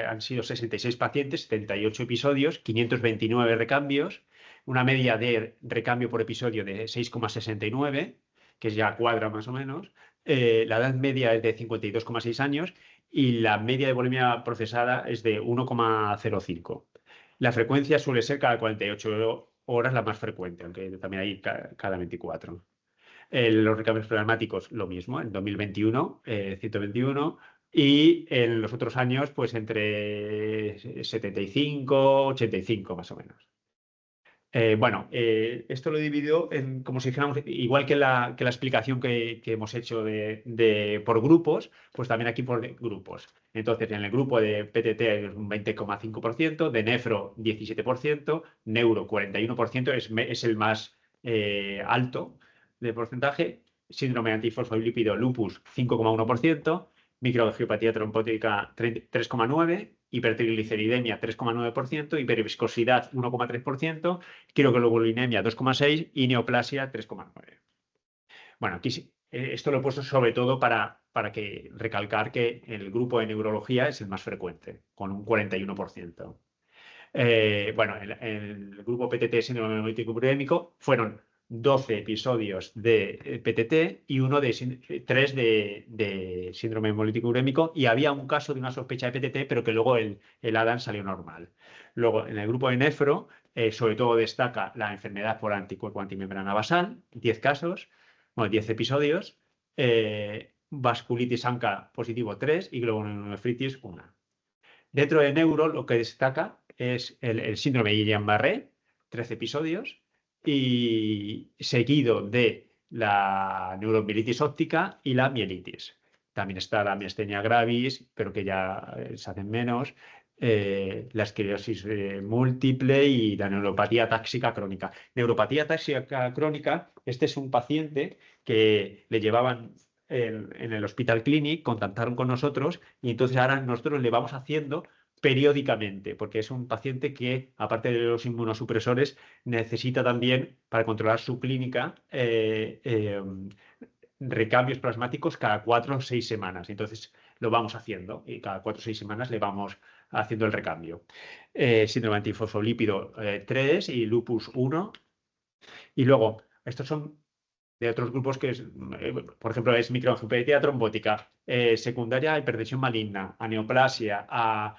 [SPEAKER 1] han sido 66 pacientes, 78 episodios, 529 recambios, una media de recambio por episodio de 6,69, que ya cuadra más o menos. La edad media es de 52,6 años y la media de volemia procesada es de 1,05. La frecuencia suele ser cada 48 horas la más frecuente, aunque también hay cada 24. Los recambios plasmáticos, lo mismo, en 2021, 121, y en los otros años, pues entre 75, 85 más o menos. Bueno, esto lo he dividido como si dijéramos, igual que la explicación que hemos hecho por grupos, pues también aquí por grupos. Entonces, en el grupo de PTT es un 20,5%, de nefro 17%, neuro 41%, es el más alto de porcentaje, síndrome antifosfolípido lupus 5,1%, microangiopatía trombótica 3,9%, hipertrigliceridemia 3,9%, hiperviscosidad 1,3%, quiroglobulina 2,6% y neoplasia 3,9%. Bueno, aquí esto lo he puesto sobre todo para recalcar que el grupo de neurología es el más frecuente, con un 41%. Bueno, en el grupo PTT síndrome hemolítico urémico fueron 12 episodios de PTT y 3 de síndrome hemolítico urémico, y había un caso de una sospecha de PTT, pero que luego el ADAN salió normal. Luego, en el grupo de nefro, sobre todo destaca la enfermedad por anticuerpo antimembrana basal, 10 casos, bueno, 10 episodios, vasculitis ANCA positivo 3 y glomerulonefritis 1. Dentro de neuro, lo que destaca es el síndrome de Guillain-Barré, 13 episodios, y seguido de la neuromielitis óptica y la mielitis. También está la miastenia gravis, pero que ya se hacen menos, la esclerosis múltiple y la neuropatía táxica crónica. Neuropatía táxica crónica, este es un paciente que le llevaban en el Hospital Clínic, contactaron con nosotros y entonces ahora nosotros le vamos haciendo periódicamente, porque es un paciente que, aparte de los inmunosupresores, necesita también, para controlar su clínica, recambios plasmáticos cada 4 o 6 semanas. Entonces lo vamos haciendo y cada 4 o 6 semanas le vamos haciendo el recambio. Síndrome antifosfolípido 3 y lupus 1. Y luego, estos son de otros grupos que es, por ejemplo, es microangiopatía trombótica, secundaria a hipertensión maligna, a neoplasia, a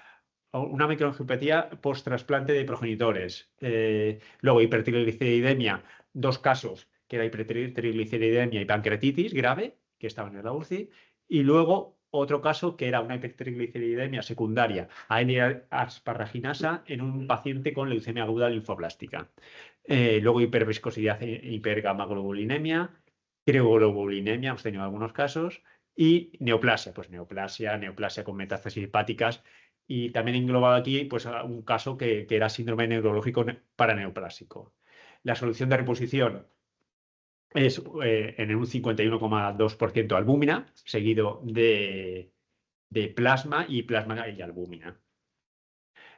[SPEAKER 1] una microangiopatía post-trasplante de progenitores. Luego, hipertrigliceridemia, 2 casos, que era hipertrigliceridemia y pancreatitis grave, que estaban en la UCI, y luego otro caso que era una hipertrigliceridemia secundaria a N-asparraginasa en un paciente con leucemia aguda linfoblástica. Luego hiperviscosidad e hipergamaglobulinemia, crioglobulinemia, hemos tenido algunos casos, y neoplasia, pues neoplasia con metástasis hepáticas, y también englobado aquí pues un caso que era síndrome neurológico paraneoplásico. La solución de reposición es en un 51,2% albúmina, seguido de plasma y albúmina.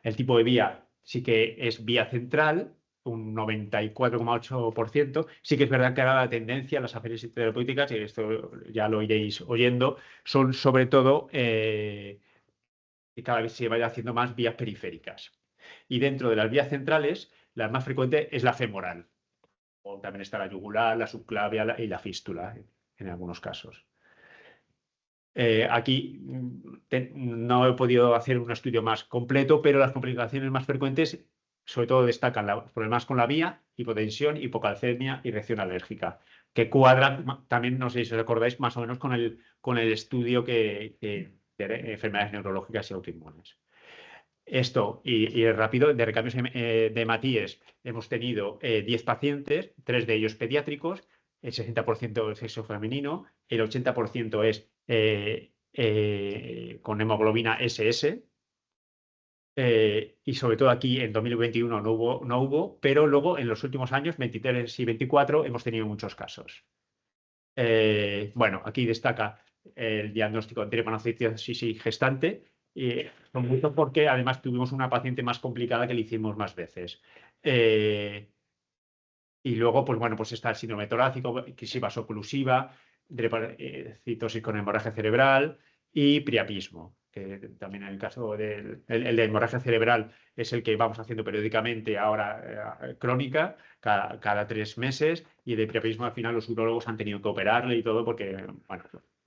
[SPEAKER 1] El tipo de vía sí que es vía central, un 94,8%. Sí que es verdad que ahora la tendencia a las aféresis terapéuticas, y esto ya lo iréis oyendo, son sobre todo que cada vez se vaya haciendo más vías periféricas. Y dentro de las vías centrales, la más frecuente es la femoral. O también está la yugular, la subclavia y la fístula, en algunos casos. Aquí no he podido hacer un estudio más completo, pero las complicaciones más frecuentes, sobre todo destacan los problemas con la vía, hipotensión, hipocalcemia y reacción alérgica, que cuadran también, no sé si os acordáis, más o menos con el estudio de enfermedades neurológicas y autoinmunes. Esto, y rápido, de recambios de hematíes, hemos tenido 10 pacientes, 3 de ellos pediátricos, el 60% del sexo femenino, el 80% es con hemoglobina SS. Y sobre todo aquí en 2021 no hubo, pero luego en los últimos años, 23 y 24, hemos tenido muchos casos. Bueno, aquí destaca el diagnóstico de tripanocitosis gestante, con mucho porque además tuvimos una paciente más complicada que le hicimos más veces. Y luego, pues bueno, pues está el síndrome torácico, crisis vasoclusiva, citosis con hemorragia cerebral y priapismo, que también en el caso el de hemorragia cerebral es el que vamos haciendo periódicamente ahora crónica, cada 3 meses, y el de priapismo al final los urólogos han tenido que operarle y todo porque, bueno,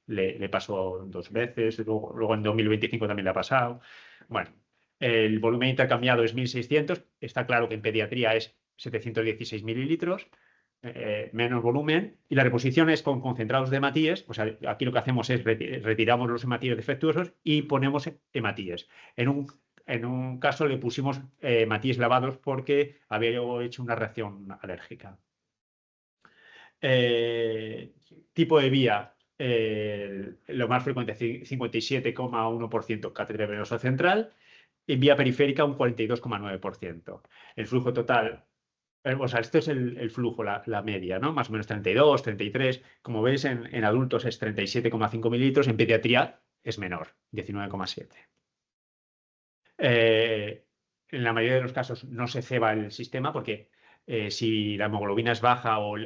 [SPEAKER 1] le pasó 2 veces, luego en 2025 también le ha pasado. Bueno, el volumen intercambiado es 1.600, está claro que en pediatría es 716 mililitros, menos volumen, y la reposición es con concentrados de hematíes. O sea, aquí lo que hacemos es retiramos los hematíes defectuosos y ponemos hematíes. En un caso le pusimos hematíes lavados porque había hecho una reacción alérgica. Eh, Tipo de vía, lo más frecuente, 57,1% cátedra venosa central, en vía periférica un 42,9%. El flujo total, o sea, esto es el flujo, la media, ¿no? Más o menos 32, 33. Como veis, en adultos es 37,5 mililitros, en pediatría es menor, 19,7. En la mayoría de los casos no se ceba el sistema porque si la hemoglobina es baja o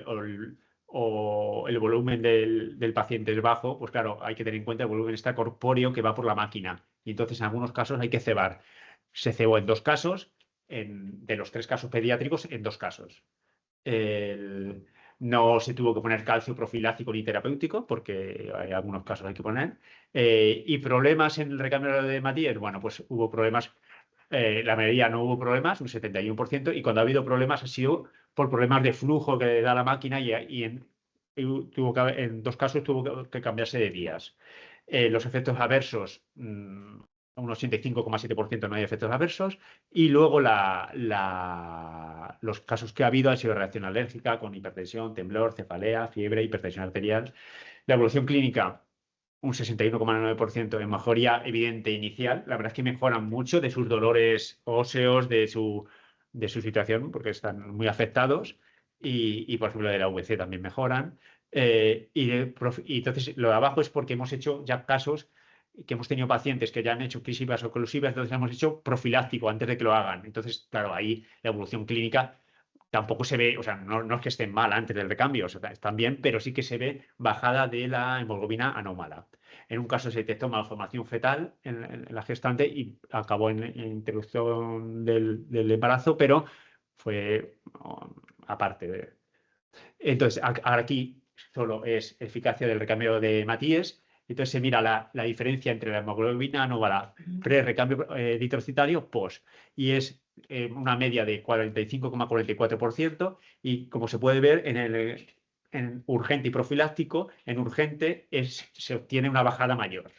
[SPEAKER 1] el volumen del paciente es bajo, pues claro, hay que tener en cuenta el volumen extracorpóreo que va por la máquina. Y entonces en algunos casos hay que cebar. Se cebó en 2 casos, de los 3 casos pediátricos, en 2 casos. No se tuvo que poner calcio profiláctico ni terapéutico, porque hay algunos casos hay que poner. Y problemas en el recambio de Matías, bueno, pues hubo problemas, la mayoría no hubo problemas, un 71%, y cuando ha habido problemas ha sido por problemas de flujo que da la máquina en 2 casos tuvo que cambiarse de vías. Los efectos adversos, un 85,7% no hay efectos adversos, y luego los casos que ha habido han sido reacción alérgica con hipertensión, temblor, cefalea, fiebre, hipertensión arterial. La evolución clínica, un 61,9% de mejoría evidente inicial. La verdad es que mejoran mucho de sus dolores óseos, de su situación, porque están muy afectados. Y por ejemplo, de la VC también mejoran. Y entonces, lo de abajo es porque hemos hecho ya casos que hemos tenido pacientes que ya han hecho crisis vasoclusivas, entonces hemos hecho profiláctico antes de que lo hagan. Entonces, claro, ahí la evolución clínica tampoco se ve, o sea, no es que estén mal antes del recambio, o sea, están bien, pero sí que se ve bajada de la hemoglobina anómala. En un caso se detectó malformación fetal en la gestante y acabó en interrupción del embarazo, pero fue aparte. Entonces, ahora aquí solo es eficacia del recambio de Matías. Entonces se mira la diferencia entre la hemoglobina anómala pre-recambio eritrocitario post. Y es una media de 45,44%. Y como se puede ver en urgente y profiláctico, en urgente se obtiene una bajada mayor.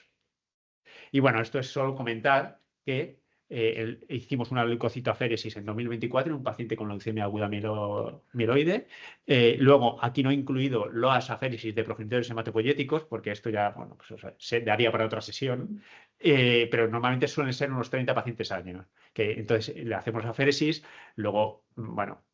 [SPEAKER 1] Y bueno, esto es solo comentar que hicimos una leucocitoaféresis en 2024 en un paciente con leucemia aguda mieloide. Luego, aquí no he incluido las aféresis de progenitores hematopoyéticos, porque esto ya, bueno, pues, o sea, se daría para otra sesión, pero normalmente suelen ser unos 30 pacientes al año. Entonces, le hacemos aféresis, luego, bueno,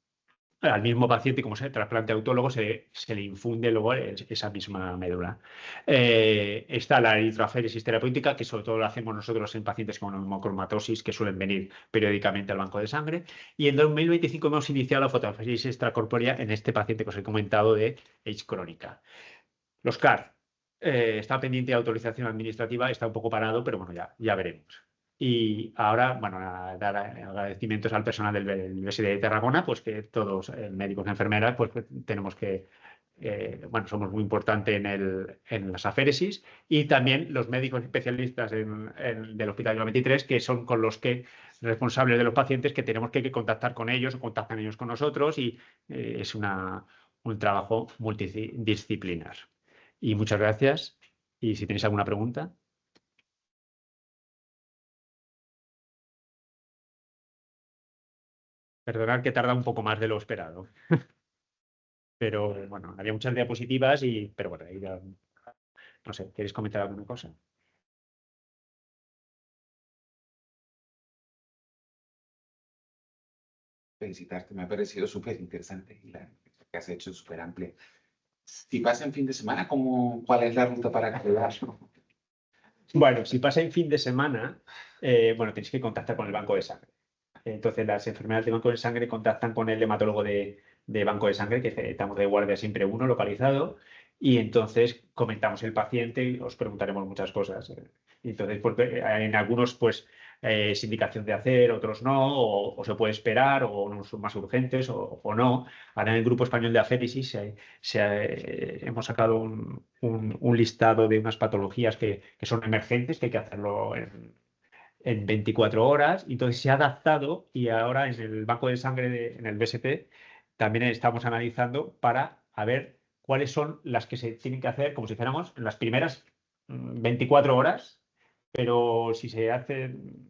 [SPEAKER 1] al mismo paciente, como se trasplante autólogo, se le infunde luego esa misma médula. Está la eritroaféresis terapéutica, que sobre todo lo hacemos nosotros en pacientes con hemocromatosis que suelen venir periódicamente al banco de sangre. Y en 2025 hemos iniciado la fotoféresis extracorpórea en este paciente que os he comentado de AIDS crónica. Los CAR, está pendiente de autorización administrativa, está un poco parado, pero bueno, ya veremos. Y ahora, bueno, a dar agradecimientos al personal del Universidad de Tarragona, pues que todos, médicos y enfermeras, pues tenemos que, bueno, somos muy importantes en las aféresis, y también los médicos especialistas del Hospital de la 23, que son con los que responsables de los pacientes, que tenemos que contactar con ellos o contactan ellos con nosotros, y es un trabajo multidisciplinar. Y muchas gracias. Y si tenéis alguna pregunta. Perdonad que tarda un poco más de lo esperado. Pero bueno, había muchas diapositivas pero bueno, ahí ya No sé, ¿queréis comentar alguna cosa?
[SPEAKER 2] Felicitarte, me ha parecido súper interesante y la que has hecho es súper amplia. Si pasa en fin de semana, ¿cuál es la ruta para quedar?
[SPEAKER 1] Bueno, si pasa en fin de semana, bueno, tenéis que contactar con el banco de sangre. Entonces, las enfermeras de banco de sangre contactan con el hematólogo de banco de sangre, que estamos de guardia siempre uno localizado, y entonces comentamos el paciente y os preguntaremos muchas cosas. Entonces, porque en algunos, pues, es indicación de hacer, otros no, o se puede esperar, o no son más urgentes, o no. Ahora en el Grupo Español de Aféresis hemos sacado un listado de unas patologías que son emergentes, que hay que hacerlo en 24 horas, y entonces se ha adaptado y ahora en el banco de sangre, en el BSP, también estamos analizando para a ver cuáles son las que se tienen que hacer, como si fuéramos en las primeras 24 horas, pero si se hacen,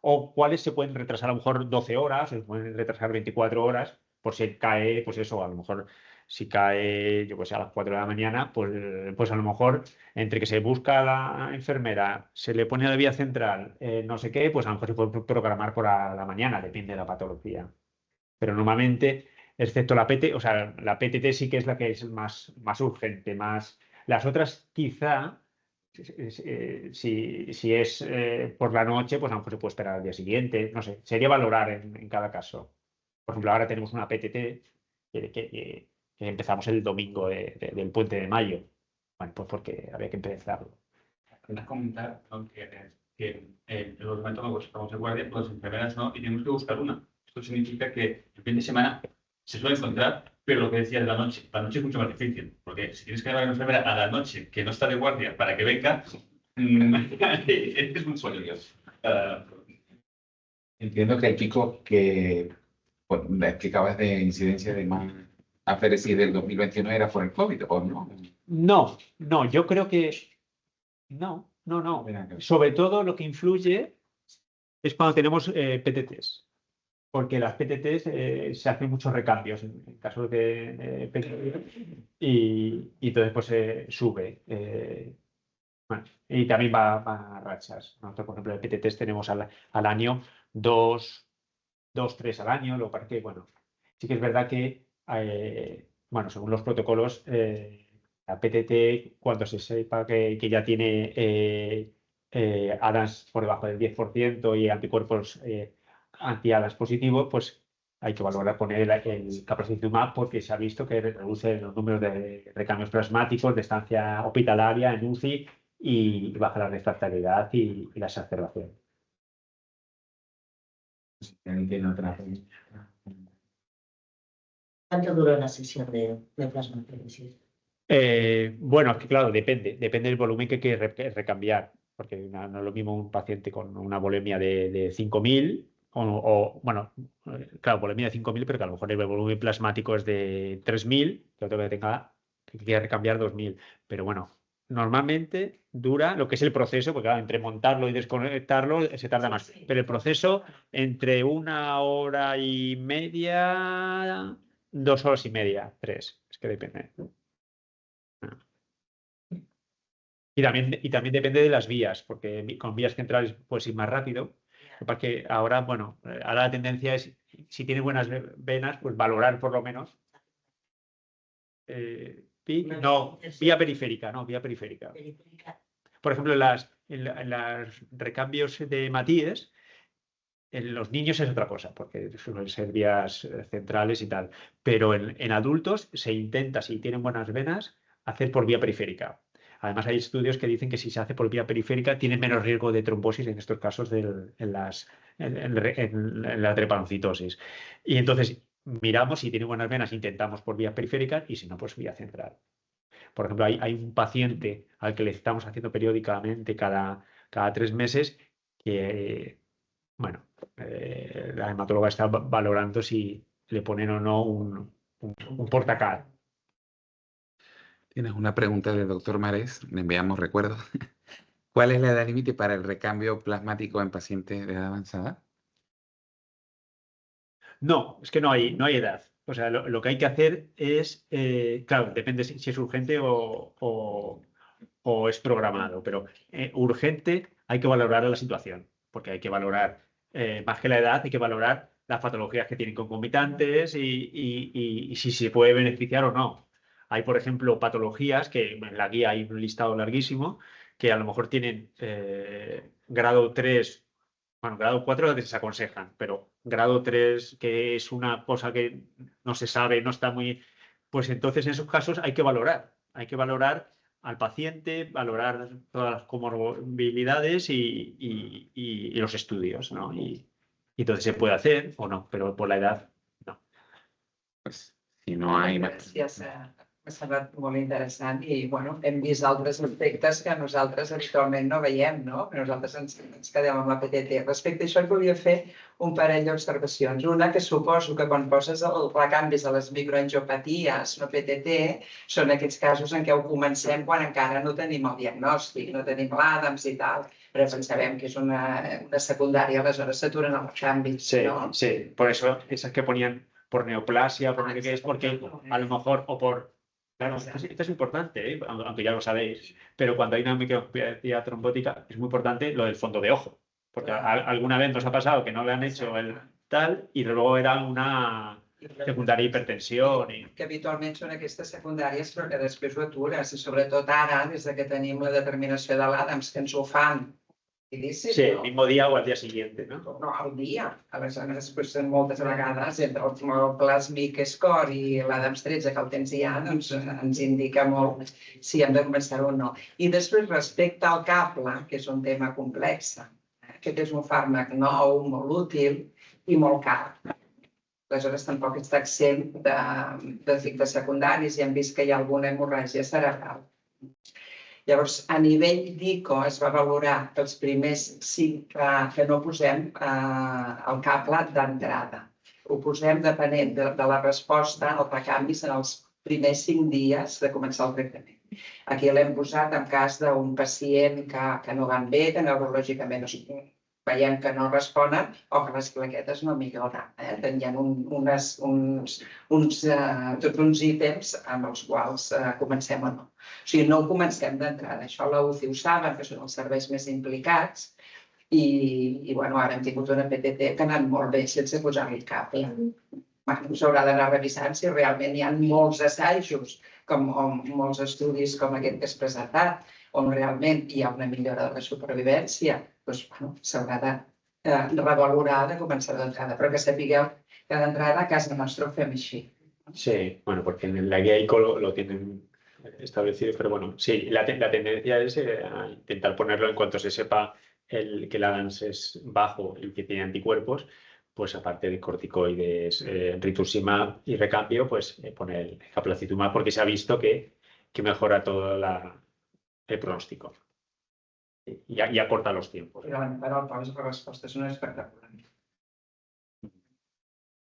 [SPEAKER 1] o cuáles se pueden retrasar a lo mejor 12 horas, o se pueden retrasar 24 horas, por si cae, pues eso, a lo mejor si cae, yo pues a las 4 de la mañana, pues a lo mejor entre que se busca a la enfermera, se le pone la vía central, no sé qué, pues a lo mejor se puede programar por la mañana, depende de la patología. Pero normalmente, excepto la PT, o sea, la PTT sí que es la que es más urgente, más. Las otras quizá, si es por la noche, pues a lo mejor se puede esperar al día siguiente, no sé, sería valorar en cada caso. Por ejemplo, ahora tenemos una PTT que empezamos el domingo del puente de mayo. Bueno, pues porque había que empezarlo.
[SPEAKER 3] Quería comentar, que los hematólogos estamos de guardia, las enfermeras no, y tenemos que buscar una. Esto significa que el fin de semana se suele encontrar, pero lo que decía de la noche es mucho más difícil, porque si tienes que llevar a una enfermera a la noche que no está de guardia para que venga, es muy sólido.
[SPEAKER 2] Entiendo que el pico que me explicabas de incidencia de más aféresis del 2021 era por el COVID, ¿o no?
[SPEAKER 1] No, yo creo que no. Sobre todo lo que influye es cuando tenemos PTTs, porque las PTTs se hacen muchos recambios en caso de PTT y entonces pues sube. Bueno, y también va a rachas. Nosotros, por ejemplo, de PTTs tenemos al año dos, tres al año, lo que pasa que, bueno, sí que es verdad que, bueno, según los protocolos, la PTT, cuando se sepa que ya tiene ADAS por debajo del 10% y anticuerpos anti-ADAS positivos, pues hay que valorar poner el capracizumab porque se ha visto que reduce los números de recambios plasmáticos, de estancia hospitalaria en UCI y baja la refractariedad y la exacerbación.
[SPEAKER 2] Entiendo otra.
[SPEAKER 4] ¿Cuánto dura la sesión de plasmaféresis?
[SPEAKER 1] Bueno, es que claro, depende del volumen que hay que recambiar, porque no es lo mismo un paciente con una volemia de 5.000 bueno, claro, volemia de 5.000, pero que a lo mejor el volumen plasmático es de 3.000, que otro que quiera recambiar 2.000. Pero bueno, normalmente dura lo que es el proceso, porque claro, entre montarlo y desconectarlo se tarda más. Pero el proceso entre 1 hora y media, 2 horas y media, 3. Es que depende. Y también depende de las vías, porque con vías centrales puedes ir más rápido. Porque ahora, bueno, ahora la tendencia es, si tiene buenas venas, pues valorar por lo menos. No, vía periférica, no, vía periférica. Por ejemplo, en los recambios de Matíes, en los niños es otra cosa, porque suelen ser vías centrales y tal. Pero en adultos se intenta, si tienen buenas venas, hacer por vía periférica. Además, hay estudios que dicen que si se hace por vía periférica tiene menos riesgo de trombosis en estos casos en la drepanocytosis. Y entonces miramos si tiene buenas venas, intentamos por vía periférica y si no, pues vía central. Por ejemplo, hay un paciente al que le estamos haciendo periódicamente cada 3 meses que, bueno, la hematóloga está valorando si le ponen o no un portacal.
[SPEAKER 2] Tienes una pregunta del doctor Marés, le enviamos recuerdos. ¿Cuál es la edad límite para el recambio plasmático en pacientes de edad avanzada?
[SPEAKER 1] No, es que no hay edad. O sea, lo que hay que hacer es, claro, depende si es urgente o es programado, pero urgente hay que valorar la situación, porque hay que valorar, más que la edad, hay que valorar las patologías que tienen concomitantes y si se puede beneficiar o no. Hay, por ejemplo, patologías que en la guía hay un listado larguísimo que a lo mejor tienen grado 3. Bueno, grado 4 les desaconsejan, pero grado 3, que es una cosa que no se sabe, no está muy... Pues entonces en esos casos hay que valorar al paciente, valorar todas las comorbilidades y los estudios, ¿no? Y entonces se puede hacer o no, pero por la edad, no.
[SPEAKER 2] Pues, si no hay más.
[SPEAKER 5] Gràcies, m'ha semblat molt interessant i bueno, hem vist altres aspectes que nosaltres habitualment no veiem, no? Que nosaltres ens quedem amb la PTT. Respecte a això, et volia fer un parell d'observacions. Una, que suposo que quan poses els recanvis a les microangiopaties, no PTT, són aquests casos en què ho comencem quan encara no tenim el diagnòstic, no tenim l'Adams i tal, però sabem que és una secundària, aleshores s'aturen els canvis,
[SPEAKER 1] Sí,
[SPEAKER 5] no?
[SPEAKER 1] sí, por eso esas que ponían por neoplasia, por no sé qué es, porque a lo mejor, o por... Claro, esto es importante, ¿eh? Aunque ya lo sabéis, pero cuando hay una microangiopatia trombótica es muy importante lo del fondo de ojo, porque alguna vez nos ha pasado que no le han hecho el tal y luego era una secundaria hipertensión.
[SPEAKER 5] Que habitualment són aquestes secundàries però que després ho atures i sobretot ara, des que tenim la determinació de l'Adams, que ens ho fan
[SPEAKER 1] Sí, el mismo día o al día siguiente, ¿no?
[SPEAKER 5] No, al dia. Aleshores, moltes vegades, entre el plàsmic score i l'Adams 13 que el temps ja, doncs ens indica molt si hem de començar o no. I després, respecte al cable, que és un tema complex, aquest és un fàrmac nou, molt útil i molt car. Aleshores, tampoc està exempt d'efectes secundaris i hem vist que hi ha alguna hemorràgia cerebral. Llavors, a nivell d'ICO es va valorar que els primers 5 que no posem el cable d'entrada. Ho posem depenent de la resposta als recanvis en els primers 5 dies de començar el tractament. Aquí l'hem posat en cas d'un pacient que no van bé, que neurològicament veiem que no responen o que les plaquetes no milloren. Hi ha tots uns ítems amb els quals comencem o no. O sigui, no ho comencem d'entrada. Això la UCI ho saben, que són els serveis més implicats i ara hem tingut una PTT que ha anat molt bé sense posar-li cable. S'haurà d'anar revisant si realment hi ha molts assajos o molts estudis com aquest que has presentat on realment hi ha una millora de la supervivència, doncs s'haurà de revalorar de començar d'entrada, però que sapigueu que d'entrada a casa nostra ho fem així.
[SPEAKER 1] Sí, bueno, porque en la guía ICO lo tienen establecido, pero bueno, sí, la tendencia es a intentar ponerlo en cuanto se sepa que el ADAMS es bajo y que tiene anticuerpos, pues aparte de corticoides, rituximab y recambio, pues poner el caplacizumab porque se ha visto que mejora todo el pronóstico y acorta los tiempos.
[SPEAKER 5] Realment, per al les respostes són espectaculars.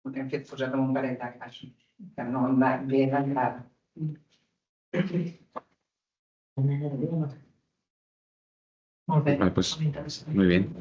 [SPEAKER 5] Hem fet posat en un parell de casos, que no han anat bé d'entrada.
[SPEAKER 4] Molt bé.
[SPEAKER 2] Vale, pues,
[SPEAKER 4] molt interessant.
[SPEAKER 2] muy bien.